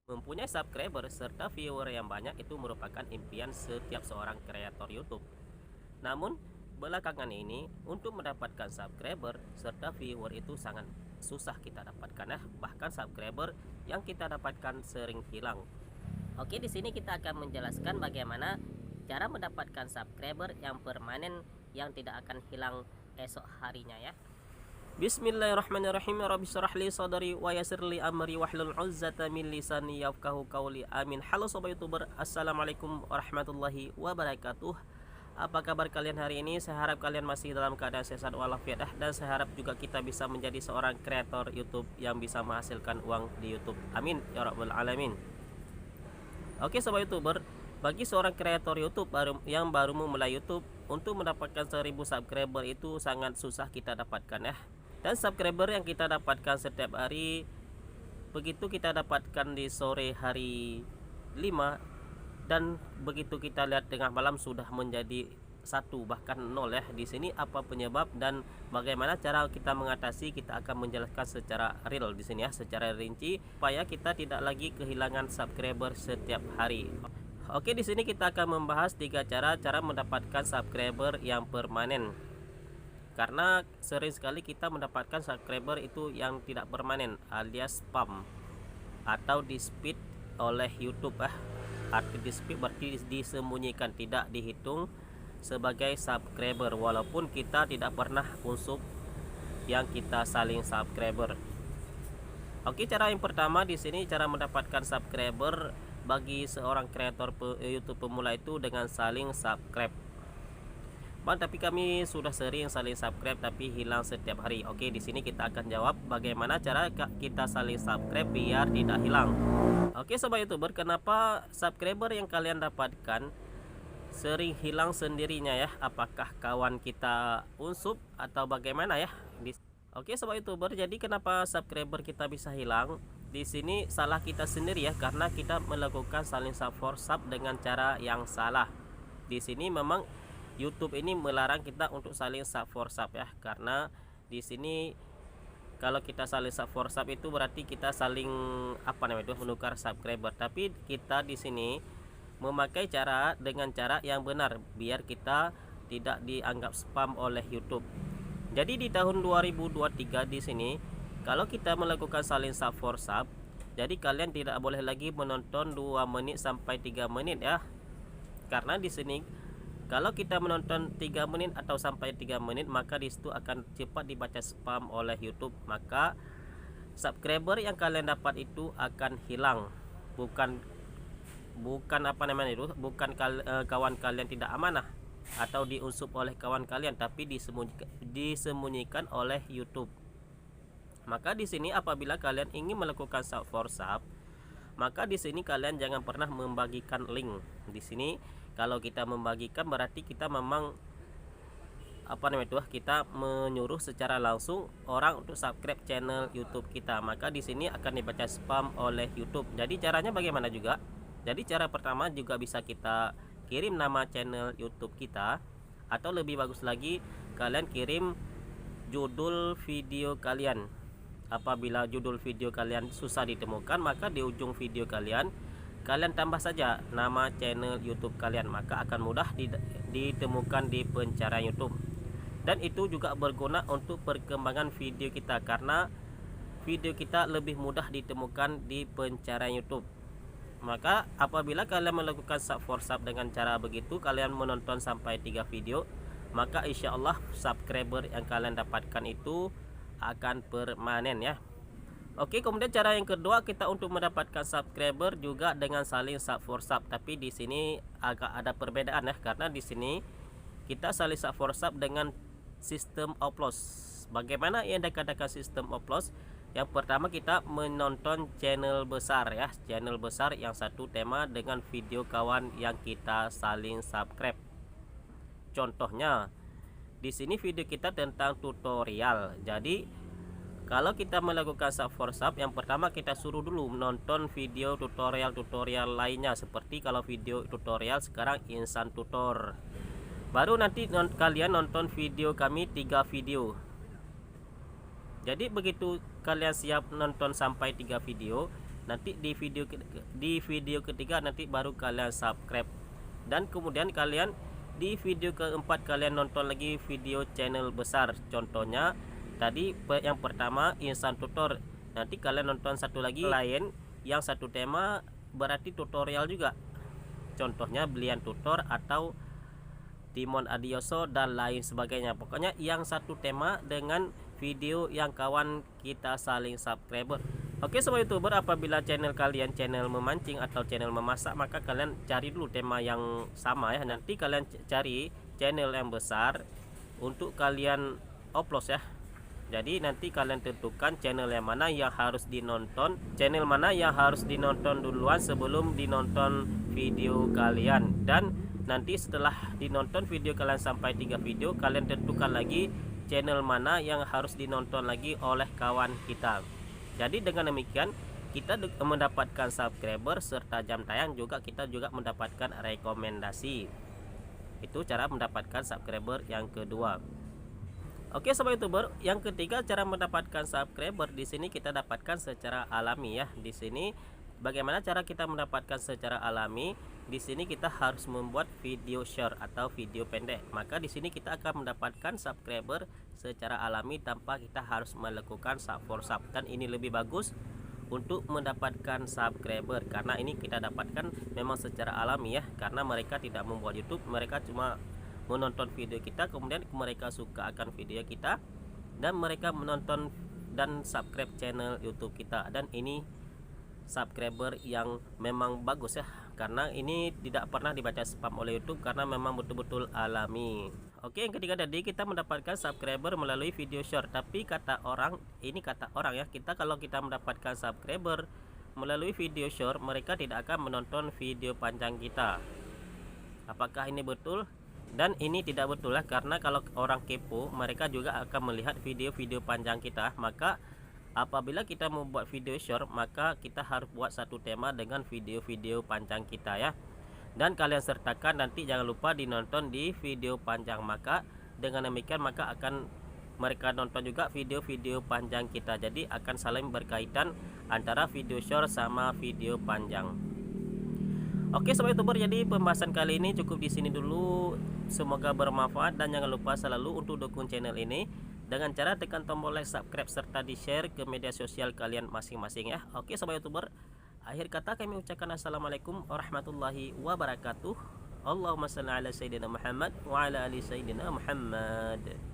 Mempunyai subscriber serta viewer yang banyak itu merupakan impian setiap seorang kreator YouTube. Namun, belakangan ini untuk mendapatkan subscriber serta viewer itu sangat susah kita dapatkan, bahkan subscriber yang kita dapatkan sering hilang. Oke, di sini kita akan menjelaskan bagaimana cara mendapatkan subscriber yang permanen yang tidak akan hilang esok harinya ya. Bismillahirrahmanirrahim. Rabbi syrah li sadri wa yassir li amri wahlul 'uqdatam min lisani yafqahu qawli. Amin. Halo sobat YouTuber, assalamualaikum warahmatullahi wabarakatuh. Apa kabar kalian hari ini? Saya harap kalian masih dalam keadaan sehat walafiat, dan saya harap juga kita bisa menjadi seorang kreator YouTube yang bisa menghasilkan uang di YouTube. Amin ya rabbal alamin. Oke sobat YouTuber, bagi seorang kreator YouTube yang baru memulai YouTube, untuk mendapatkan 1000 subscriber itu sangat susah kita dapatkan ya. Dan subscriber yang kita dapatkan setiap hari, begitu kita dapatkan di sore hari 5, dan begitu kita lihat tengah malam sudah menjadi 1 bahkan 0 ya. Di sini apa penyebab dan bagaimana cara kita mengatasi, kita akan menjelaskan secara real di sini ya, secara rinci supaya kita tidak lagi kehilangan subscriber setiap hari. Oke, di sini kita akan membahas 3 cara mendapatkan subscriber yang permanen. Karena sering sekali kita mendapatkan subscriber itu yang tidak permanen alias spam atau di speed oleh YouTube Arti di speed berarti disembunyikan, tidak dihitung sebagai subscriber walaupun kita tidak pernah unsub yang kita saling subscriber. Oke, cara yang pertama di sini cara mendapatkan subscriber bagi seorang kreator YouTube pemula itu dengan saling subscribe. Bang, tapi kami sudah sering saling subscribe tapi hilang setiap hari. Oke, di sini kita akan jawab bagaimana cara kita saling subscribe biar tidak hilang. Oke sobat YouTuber, kenapa subscriber yang kalian dapatkan sering hilang sendirinya ya? Apakah kawan kita unsub atau bagaimana ya? Oke sobat YouTuber, jadi kenapa subscriber kita bisa hilang? Di sini salah kita sendiri ya, karena kita melakukan saling sub dengan cara yang salah. Di sini memang YouTube ini melarang kita untuk saling sub ya, karena di sini kalau kita saling sub itu berarti kita saling menukar subscriber. Tapi kita di sini memakai dengan cara yang benar biar kita tidak dianggap spam oleh YouTube. Jadi di tahun 2023 di sini kalau kita melakukan saling sub jadi kalian tidak boleh lagi menonton 2 menit sampai 3 menit ya. Karena di sini kalau kita menonton 3 menit atau sampai 3 menit, maka disitu akan cepat dibaca spam oleh YouTube. Maka subscriber yang kalian dapat itu akan hilang. Bukan kawan kalian tidak amanah atau diunsub oleh kawan kalian, tapi disembunyikan oleh YouTube. Maka di sini apabila kalian ingin melakukan sub maka di sini kalian jangan pernah membagikan link. Di sini kalau kita membagikan berarti kita memang kita menyuruh secara langsung orang untuk subscribe channel YouTube kita. Maka di sini akan dibaca spam oleh YouTube. Jadi caranya bagaimana juga? Jadi cara pertama juga bisa kita kirim nama channel YouTube kita, atau lebih bagus lagi kalian kirim judul video kalian. Apabila judul video kalian susah ditemukan, maka di ujung video kalian tambah saja nama channel YouTube kalian, maka akan mudah ditemukan di pencarian YouTube. Dan itu juga berguna untuk perkembangan video kita, karena video kita lebih mudah ditemukan di pencarian YouTube. Maka apabila kalian melakukan sub dengan cara begitu, kalian menonton sampai 3 video, maka insya Allah subscriber yang kalian dapatkan itu akan permanen ya. Oke, kemudian cara yang kedua kita untuk mendapatkan subscriber juga dengan saling sub tapi di sini agak ada perbedaan ya, karena di sini kita saling sub dengan sistem upload. Bagaimana yang dikatakan sistem upload? Yang pertama kita menonton channel besar ya, channel besar yang satu tema dengan video kawan yang kita saling subscribe. Contohnya di sini video kita tentang tutorial. Jadi kalau kita melakukan sub yang pertama kita suruh dulu menonton video tutorial lainnya, seperti kalau video tutorial sekarang Insan Tutor. Baru nanti kalian nonton video kami 3 video. Jadi begitu kalian siap nonton sampai 3 video, nanti di video ketiga nanti baru kalian subscribe, dan kemudian kalian di video keempat kalian nonton lagi video channel besar. Contohnya tadi yang pertama Insan Tutor, nanti kalian nonton satu lagi lain yang satu tema berarti tutorial juga, contohnya Belian Tutor atau Timon Adioso dan lain sebagainya. Pokoknya yang satu tema dengan video yang kawan kita saling subscriber. Oke sobat youtuber, apabila channel kalian channel memancing atau channel memasak, maka kalian cari dulu tema yang sama ya. Nanti kalian cari channel yang besar untuk kalian upload ya. Jadi nanti kalian tentukan channel yang mana yang harus dinonton, channel mana yang harus dinonton duluan sebelum dinonton video kalian. Dan nanti setelah dinonton video kalian sampai 3 video, kalian tentukan lagi channel mana yang harus dinonton lagi oleh kawan kita. Jadi dengan demikian kita mendapatkan subscriber serta jam tayang, juga kita juga mendapatkan rekomendasi. Itu cara mendapatkan subscriber yang kedua. Oke sobat youtuber, yang ketiga cara mendapatkan subscriber di sini kita dapatkan secara alami ya. Di sini bagaimana cara kita mendapatkan secara alami? Di sini kita harus membuat video short atau video pendek. Maka di sini kita akan mendapatkan subscriber secara alami tanpa kita harus melakukan sub for sub. Dan ini lebih bagus untuk mendapatkan subscriber karena ini kita dapatkan memang secara alami ya. Karena mereka tidak membuat YouTube, mereka cuma menonton video kita, kemudian mereka suka akan video kita dan mereka menonton dan subscribe channel YouTube kita. Dan ini subscriber yang memang bagus ya, karena ini tidak pernah dibaca spam oleh YouTube karena memang betul-betul alami. Oke, yang ketiga tadi kita mendapatkan subscriber melalui video short. Tapi kata orang, ini kata orang ya, kita kalau kita mendapatkan subscriber melalui video short, mereka tidak akan menonton video panjang kita. Apakah ini betul? Dan ini tidak betul ya, karena kalau orang kepo mereka juga akan melihat video-video panjang kita. Maka apabila kita membuat video short, maka kita harus buat satu tema dengan video-video panjang kita ya. Dan kalian sertakan nanti jangan lupa dinonton di video panjang, maka dengan demikian maka akan mereka nonton juga video-video panjang kita. Jadi akan saling berkaitan antara video short sama video panjang. Oke sobat youtuber, jadi pembahasan kali ini cukup di sini dulu. Semoga bermanfaat dan jangan lupa selalu untuk dukung channel ini dengan cara tekan tombol like, subscribe serta di share ke media sosial kalian masing-masing ya. Oke sobat youtuber, akhir kata kami ucapkan assalamualaikum warahmatullahi wabarakatuh. Allahumma shalli ala sayyidina Muhammad wa ala ali sayyidina Muhammad.